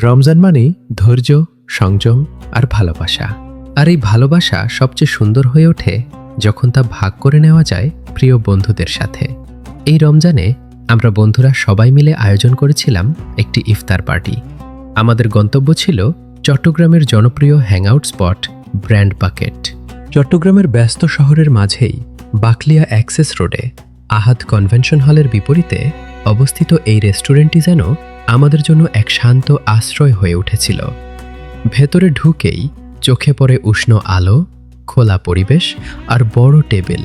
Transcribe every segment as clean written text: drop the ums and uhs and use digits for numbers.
রমজান মানেই ধৈর্য, সংযম আর ভালোবাসা। আর এই ভালোবাসা সবচেয়ে সুন্দর হয়ে ওঠে যখন তা ভাগ করে নেওয়া যায় প্রিয় বন্ধুদের সাথে। এই রমজানে আমরা বন্ধুরা সবাই মিলে আয়োজন করেছিলাম একটি ইফতার পার্টি। আমাদের গন্তব্য ছিল চট্টগ্রামের জনপ্রিয় হ্যাংআউট স্পট ব্র্যান্ড বাকেট। চট্টগ্রামের ব্যস্ত শহরের মাঝেই বাকলিয়া অ্যাক্সেস রোডে আহাদ কনভেনশন হলের বিপরীতে অবস্থিত এই রেস্টুরেন্টটি যেন আমাদের জন্য এক শান্ত আশ্রয় হয়ে উঠেছিল। ভেতরে ঢুকেই চোখে পড়ে উষ্ণ আলো, খোলা পরিবেশ আর বড় টেবিল,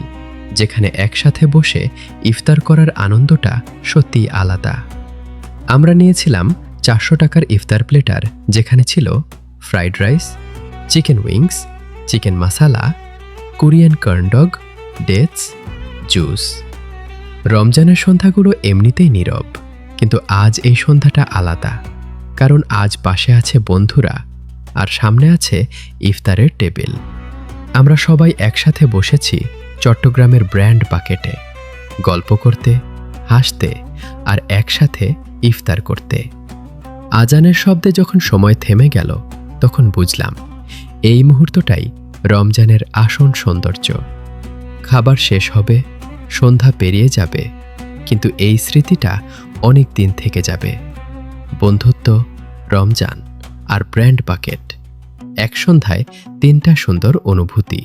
যেখানে একসাথে বসে ইফতার করার আনন্দটা সত্যিই আলাদা। আমরা নিয়েছিলাম 400 টাকার ইফতার প্লেটার, যেখানে ছিল fried rice, chicken wings, chicken মাসালা, কোরিয়ান কর্নডগ, ডেটস, জুস। রমজানের সন্ধ্যাগুলো এমনিতেই নীরব, কিন্তু আজ এই সন্ধ্যাটা আলাদা, কারণ আজ পাশে আছে বন্ধুরা আর সামনে আছে ইফতারের টেবিল। আমরা সবাই একসাথে বসেছি চট্টগ্রামের ব্র্যান্ড বাকেটে, গল্প করতে, হাসতে আর একসাথে ইফতার করতে। আজানের শব্দে যখন সময় থেমে গেল, তখন বুঝলাম এই মুহূর্তটাই রমজানের আসল সৌন্দর্য। খাবার শেষ হবে, সন্ধ্যা পেরিয়ে যাবে, কিন্তু এই স্মৃতিটা অনেক দিন থেকে যাবে। বন্ধুত্ব, রমজান আর ব্র্যান্ড বাকেট, এক সন্ধ্যায় 3টা সুন্দর অনুভূতি।